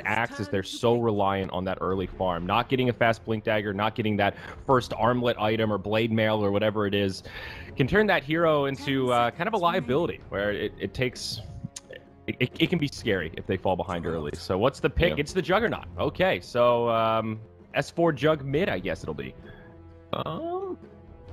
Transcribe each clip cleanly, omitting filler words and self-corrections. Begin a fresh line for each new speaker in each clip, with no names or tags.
Axe is they're so reliant on that early farm. Not getting a fast Blink Dagger, not getting that first armlet item or blade mail or whatever it is, can turn that hero into kind of a liability where it takes... It can be scary if they fall behind early. So what's the pick? Yeah. It's the Juggernaut. Okay, so S4 Jug mid, I guess it'll be.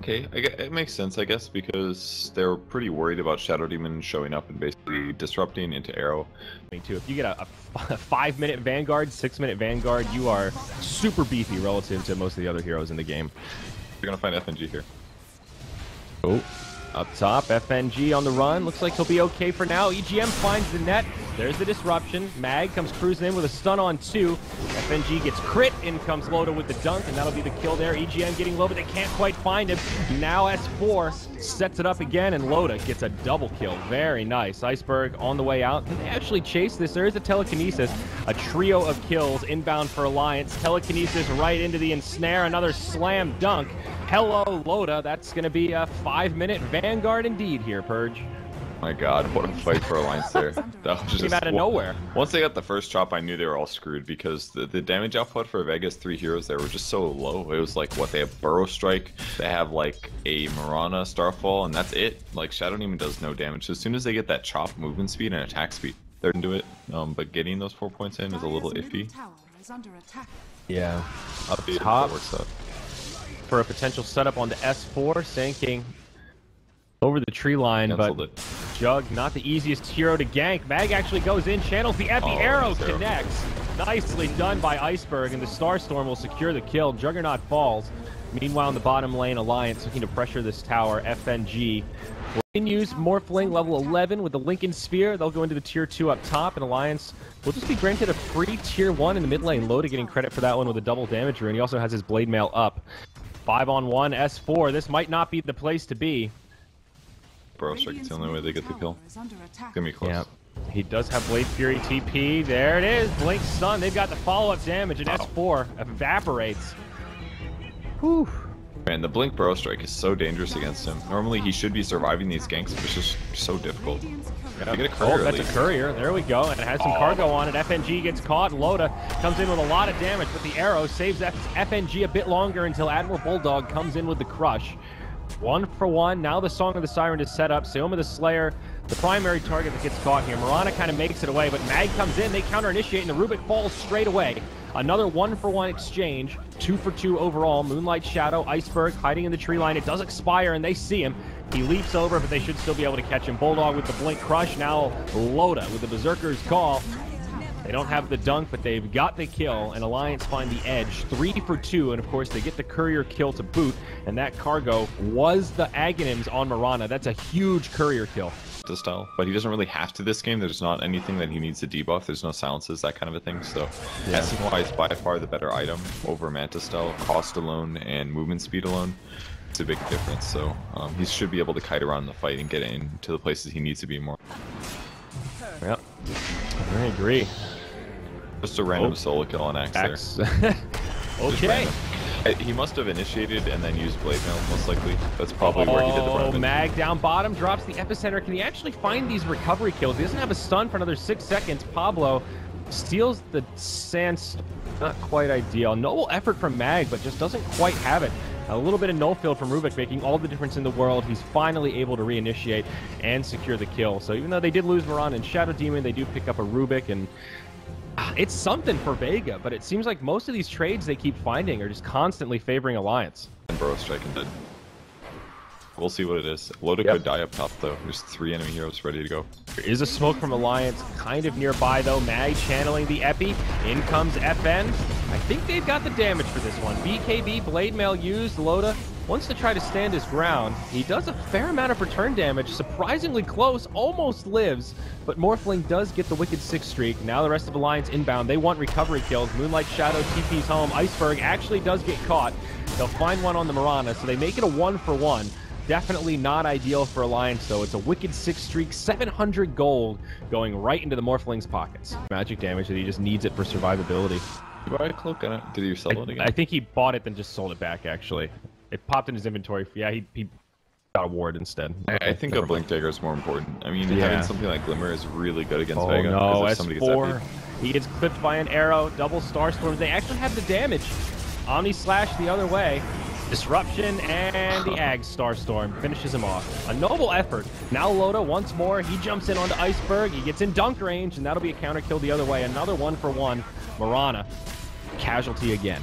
Okay, it makes sense, I guess, because they're pretty worried about Shadow Demon showing up and basically disrupting into Arrow.
Me too. If you get a 5-minute Vanguard, 6-minute Vanguard, you are super beefy relative to most of the other heroes in the game.
You're gonna find FNG here.
Oh. Up top, FNG on the run. Looks like he'll be okay for now. EGM finds the net. There's the disruption. Mag comes cruising in with a stun on 2. FNG gets crit. In comes Loda with the dunk, and that'll be the kill there. EGM getting low, but they can't quite find him. Now S4 sets it up again, and Loda gets a double kill. Very nice. Iceberg on the way out. Can they actually chase this? There is a telekinesis. A trio of kills inbound for Alliance. Telekinesis right into the ensnare. Another slam dunk. Hello, Loda. That's going to be a 5-minute Vanguard indeed here, Purge.
My god, what a fight for Alliance there. That was just
came out of nowhere.
Once they got the first chop, I knew they were all screwed because the damage output for Vega's 3 heroes there were just so low. It was like, what, they have Burrow Strike, they have like a Mirana Starfall, and that's it. Like, Shadow Demon does no damage. So as soon as they get that chop movement speed and attack speed, they're into it. But getting those 4 points in is a little iffy.
Yeah. Up top. Works up. For a potential setup on the S4, Sanking over the tree line, but Jug, not the easiest hero to gank. Mag actually goes in, channels the Epi, arrow connects. Nicely done by Iceberg, and the Starstorm will secure the kill. Juggernaut falls. Meanwhile, in the bottom lane, Alliance looking to pressure this tower. FNG will use Morphling level 11 with the Lincoln Sphere. They'll go into the tier 2 up top, and Alliance will just be granted a free tier 1 in the mid lane. Loda getting credit for that one with a double damage rune. He also has his Blade Mail up. 5-on-1, S4. This might not be the place to be.
Burrow Strike, it's the only way they get the kill. It's gonna be close.
Yeah. He does have Blade Fury TP. There it is. Blink Stun. They've got the follow-up damage, and S4 evaporates. Whew.
Man, the Blink Burrow Strike is so dangerous against him. Normally he should be surviving these ganks, but it's just so difficult.
Yeah. Get a courier, that's a courier. There we go. And it has some cargo on it. FNG gets caught. Loda comes in with a lot of damage, but the arrow saves FNG a bit longer until Admiral Bulldog comes in with the crush. 1 for 1. Now the Song of the Siren is set up. Seoma the Slayer, the primary target that gets caught here. Mirana kind of makes it away, but Mag comes in. They counter-initiate, and the Rubik falls straight away. Another 1 for 1 exchange. 2 for 2 overall. Moonlight Shadow, Iceberg hiding in the tree line. It does expire, and they see him. He leaps over, but they should still be able to catch him. Bulldog with the Blink Crush. Now Loda with the Berserker's Call. They don't have the dunk, but they've got the kill, and Alliance find the edge. 3 for 2, and of course they get the courier kill to boot, and that cargo was the Aghanims on Mirana. That's a huge courier kill.
Style, but he doesn't really have to this game. There's not anything that he needs to debuff. There's no silences, that kind of a thing. So SNY is by far the better item over Manta Style. Cost alone and movement speed alone, it's a big difference. So he should be able to kite around the fight and get into the places he needs to be more.
Yep, I agree.
Just a random solo kill on Axe there.
Okay.
He must have initiated and then used Blade Mail, most likely. That's probably where he did the run.
Mag down bottom, drops the epicenter. Can he actually find these recovery kills? He doesn't have a stun for another 6 seconds. Pablo steals the Sans. Not quite ideal. Noble effort from Mag, but just doesn't quite have it. A little bit of no field from Rubik, making all the difference in the world. He's finally able to reinitiate and secure the kill. So even though they did lose Mirana and Shadow Demon, they do pick up a Rubik, and it's something for Vega, but it seems like most of these trades they keep finding are just constantly favoring Alliance.
And Burrow Strike and dead. We'll see what it is. Loda could die up top, though. There's 3 enemy heroes ready to go.
There is a smoke from Alliance kind of nearby, though. Mag channeling the Epi. In comes FN. I think they've got the damage for this one. BKB, Blade Mail used. Loda wants to try to stand his ground. He does a fair amount of return damage. Surprisingly close. Almost lives. But Morphling does get the Wicked 6 streak. Now the rest of Alliance inbound. They want recovery kills. Moonlight Shadow TP's home. Iceberg actually does get caught. They'll find one on the Mirana, so they make it a 1 for 1. Definitely not ideal for Alliance, though. It's a Wicked 6 streak, 700 gold going right into the Morphling's pockets. Magic damage that he just needs it for survivability.
Did you buy a cloak? Did you sell it again?
I think he bought it, then just sold it back, actually. It popped in his inventory. Yeah, he got a ward instead.
I think a Blink Dagger is more important. I mean, having something like Glimmer is really good against Vega.
No, S4 He gets clipped by an arrow, double Starstorms. They actually have the damage. Omni Slash the other way. Disruption, and the Ag Starstorm finishes him off. A noble effort. Now Loda once more. He jumps in onto Iceberg. He gets in dunk range, and that'll be a counter kill the other way. Another 1-for-1. Mirana, casualty again.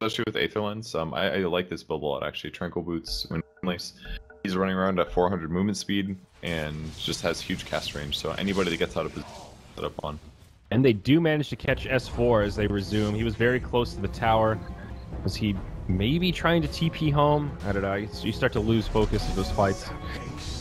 Especially with Aether Lens, I like this build a lot actually. Tranquil Boots, he's running around at 400 movement speed and just has huge cast range. So anybody that gets out of his set up on.
And they do manage to catch S4 as they resume. He was very close to the tower. Was he maybe trying to TP home? I don't know. You start to lose focus of those fights.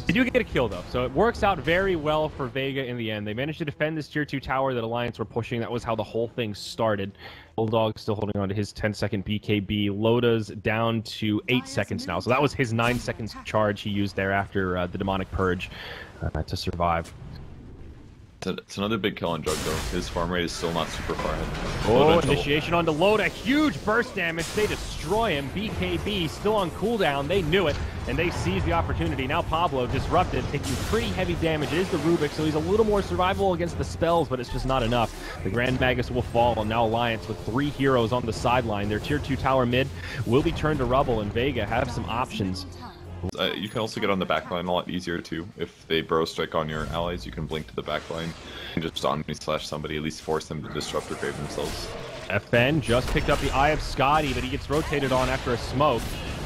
They do get a kill, though, so it works out very well for Vega in the end. They managed to defend this Tier 2 tower that Alliance were pushing. That was how the whole thing started. Bulldog still holding on to his 10-second BKB. Loda's down to 8 seconds now, so that was his 9 seconds charge he used there after the Demonic Purge to survive.
It's another big kill on Jug, though. His farm rate is still not super far ahead.
Oh, initiation onto Loda. Huge burst damage. They destroy him. BKB still on cooldown. They knew it, and they seized the opportunity. Now Pablo disrupted, taking pretty heavy damage. It is the Rubik, so he's a little more survivable against the spells, but it's just not enough. The Grand Magus will fall, and now Alliance with 3 heroes on the sideline. Their Tier 2 tower mid will be turned to rubble, and Vega have some options.
You can also get on the backline a lot easier too. If they burrow strike on your allies, you can blink to the backline and just Omni Slash somebody, at least force them to disrupt or grave themselves.
FN just picked up the Eye of Scotty, but he gets rotated on after a smoke.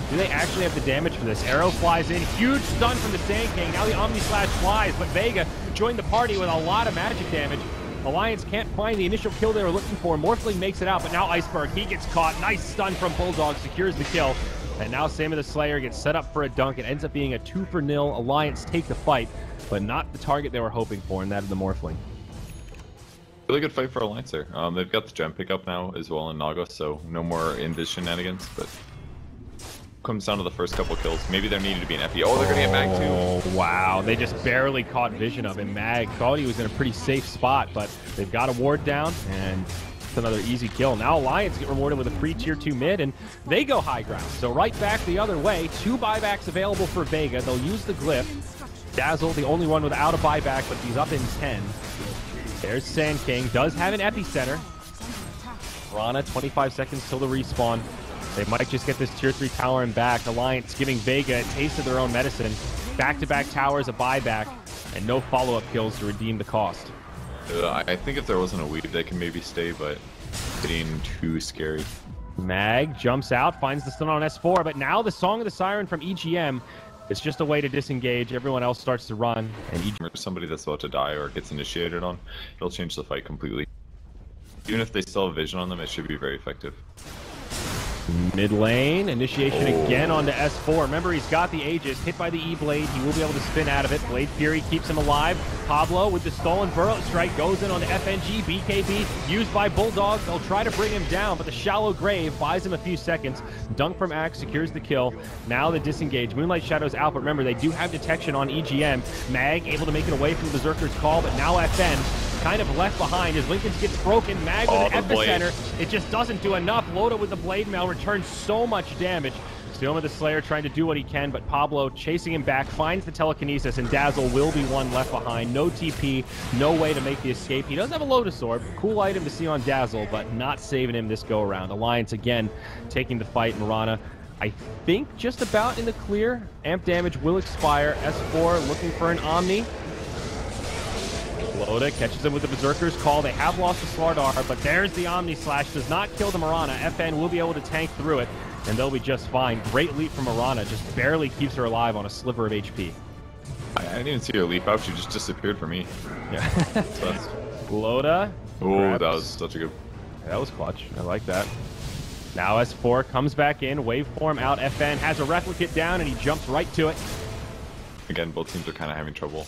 Do they actually have the damage for this? Arrow flies in, huge stun from the Sand King. Now the Omni Slash flies, but Vega joined the party with a lot of magic damage. Alliance can't find the initial kill they were looking for. Morphling makes it out, but now Iceberg, he gets caught. Nice stun from Bulldog, secures the kill. And now Sam of the Slayer gets set up for a dunk. It ends up being a 2-for-0. Alliance take the fight, but not the target they were hoping for, and that of the Morphling.
Really good fight for Alliance there. They've got the gem pickup now as well in Naga, so no more Invis shenanigans, but comes down to the first couple kills. Maybe there needed to be an FE. Oh, they're gonna get Mag too.
Oh, wow. They just barely caught vision of him. Mag thought he was in a pretty safe spot, but they've got a ward down, and another easy kill. Now Alliance get rewarded with a free Tier 2 mid, and they go high ground. So right back the other way. 2 buybacks available for Vega. They'll use the glyph. Dazzle, the only one without a buyback, but he's up in 10. There's Sand King. Does have an epicenter. Rana, 25 seconds till the respawn. They might just get this Tier 3 tower and back. Alliance giving Vega a taste of their own medicine. Back-to-back towers, a buyback, and no follow-up kills to redeem the cost.
I think if there wasn't a weed, they can maybe stay, but getting too scary.
Mag jumps out, finds the stun on S4, but now the Song of the Siren from EGM. It's just a way to disengage. Everyone else starts to run, and
EGM, somebody that's about to die or gets initiated on, it'll change the fight completely. Even if they still have vision on them, it should be very effective.
Mid lane, initiation again onto S4. Remember, he's got the Aegis, hit by the E-Blade. He will be able to spin out of it. Blade Fury keeps him alive. Pablo with the stolen Burrow Strike goes in onto FNG. BKB used by Bulldog. They'll try to bring him down, but the Shallow Grave buys him a few seconds. Dunk from Axe secures the kill. Now the disengage. Moonlight Shadow's out, but remember, they do have detection on EGM. Mag able to make it away from the Berserker's call, but now FN kind of left behind as Lincoln gets broken. Mag with an epicenter. It just doesn't do enough. Loda with the Blade Mail returns so much damage. Still with the Slayer trying to do what he can, but Pablo chasing him back, finds the telekinesis, and Dazzle will be one left behind. No TP, no way to make the escape. He does have a Lotus Orb. Cool item to see on Dazzle, but not saving him this go-around. Alliance again taking the fight. Mirana, I think, just about in the clear. Amp damage will expire. S4 looking for an Omni. Loda catches him with the Berserker's call. They have lost the Slardar, but there's the Omni Slash. Does not kill the Mirana. FN will be able to tank through it, and they'll be just fine. Great leap from Mirana. Just barely keeps her alive on a sliver of HP.
I didn't even see her leap out. She just disappeared for me.
Yeah. Loda.
Oh, that was such a good...
That was clutch. I like that. Now S4 comes back in. Waveform out. FN has a replicate down, and he jumps right to it.
Again, both teams are kind of having trouble.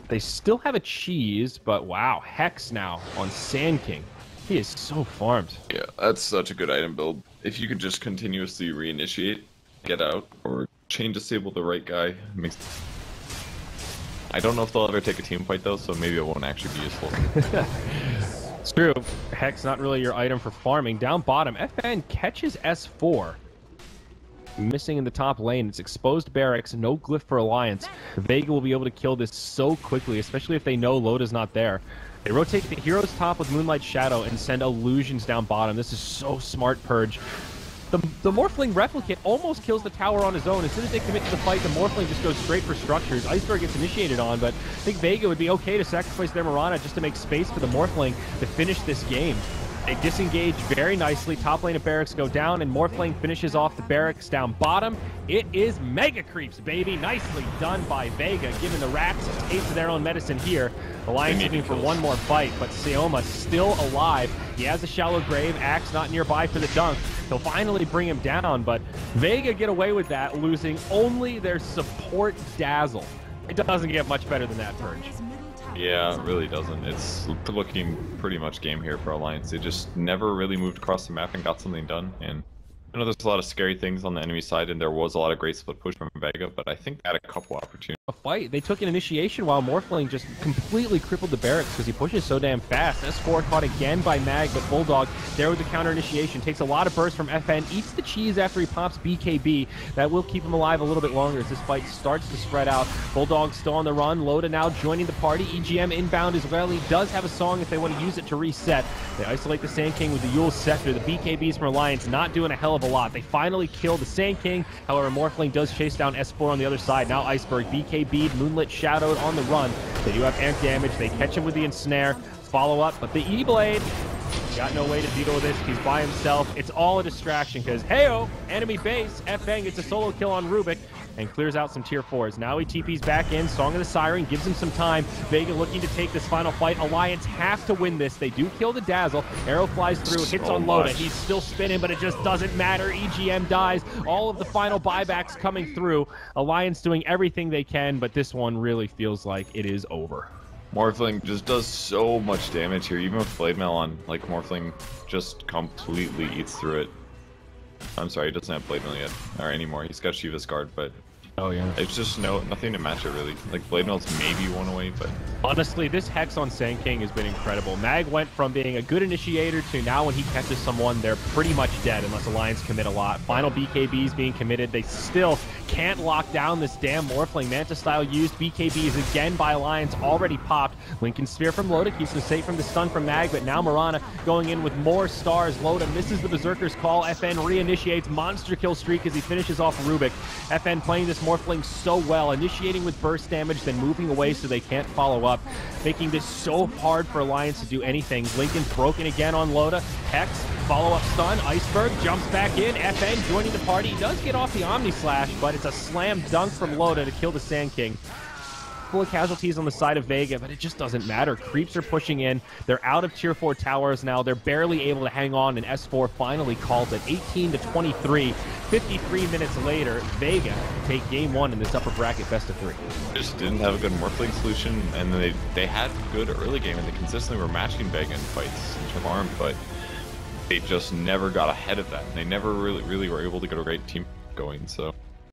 They still have a cheese, but wow, Hex now on Sand King. He is so farmed.
Yeah, that's such a good item build. If you could just continuously reinitiate, get out, or chain disable the right guy. I don't know if they'll ever take a team fight though, so maybe it won't actually be useful.
It's true. Hex not really your item for farming. Down bottom, FN catches S4. Missing in the top lane. It's exposed barracks, no glyph for Alliance. Vega will be able to kill this so quickly, especially if they know Loda's not there. They rotate the heroes top with Moonlight Shadow and send illusions down bottom. This is so smart, Purge. The Morphling Replicant almost kills the tower on his own. As soon as they commit to the fight, the Morphling just goes straight for structures. Iceberg gets initiated on, but I think Vega would be okay to sacrifice their Mirana just to make space for the Morphling to finish this game. They disengage very nicely. Top lane of barracks go down, and Morphling finishes off the barracks down bottom. It is Mega Creeps, baby. Nicely done by Vega, giving the rats a taste of their own medicine here. Alliance looking for one more fight, but Seoma still alive. He has a shallow grave. Axe not nearby for the dunk. He'll finally bring him down, but Vega get away with that, losing only their support Dazzle. It doesn't get much better than that, Purge.
Yeah, it really doesn't. It's looking pretty much game here for Alliance. They just never really moved across the map and got something done. And I know there's a lot of scary things on the enemy side, and there was a lot of great split push from Vega, but I think they had a couple opportunities.
A fight. They took an initiation while Morphling just completely crippled the barracks because he pushes so damn fast. S4 caught again by Mag, but Bulldog there with the counter initiation. Takes a lot of burst from FN, eats the cheese after he pops BKB. That will keep him alive a little bit longer as this fight starts to spread out. Bulldog still on the run. Loda now joining the party. EGM inbound as well. He does have a song if they want to use it to reset. They isolate the Sand King with the Yule Scepter. The BKBs from Alliance not doing a hell of a lot. They finally kill the Sand King. However, Morphling does chase down S4 on the other side. Now Iceberg, BKB'd, Moonlit Shadowed on the run. They do have amp damage. They catch him with the Ensnare. Follow up, but the E-Blade got no way to deal with this. He's by himself. It's all a distraction because, hey-oh, enemy base. FN gets a solo kill on Rubik and clears out some tier 4s. Now he TP's back in. Song of the Siren gives him some time. Vega looking to take this final fight. Alliance have to win this. They do kill the Dazzle. Arrow flies through, hits on Loda. He's still spinning, but it just doesn't matter. EGM dies. All of the final buybacks coming through. Alliance doing everything they can, but this one really feels like it is over.
Morphling just does so much damage here, even with Blade Mail on. Like, Morphling just completely eats through it. I'm sorry, he doesn't have Blade Mail yet, or anymore. He's got Shiva's Guard, but
oh yeah,
it's just nothing to match it really. Like, Blade Mail's maybe one away, but
honestly, this Hex on Sand King has been incredible. Mag went from being a good initiator to now when he catches someone, they're pretty much dead unless Alliance commit a lot. Final BKBs being committed. They still can't lock down this damn Morphling. Manta style used. BKBs again by Alliance already popped. Lincoln Sphere from Loda keeps him safe from the stun from Mag, but now Mirana going in with more stars. Loda misses the Berserker's call. FN reinitiates monster kill streak as he finishes off Rubik. FN playing this Morphling so well, initiating with burst damage, then moving away so they can't follow up, making this so hard for Alliance to do anything. Lincoln's broken again on Loda. Hex, follow-up stun. Iceberg jumps back in. FN joining the party. He does get off the Omni Slash, but it's a slam dunk from Loda to kill the Sand King. Full of casualties on the side of Vega, but it just doesn't matter. Creeps are pushing in. They're out of tier 4 towers now. They're barely able to hang on, and S4 finally calls it 18-23. 53 minutes later, Vega take game 1 in this upper bracket best of 3.
Just didn't have a good Morphling solution, and they had good early game, and they consistently were matching Vega in fights and farm, but they just never got ahead of that. They never really were able to get a great team going, so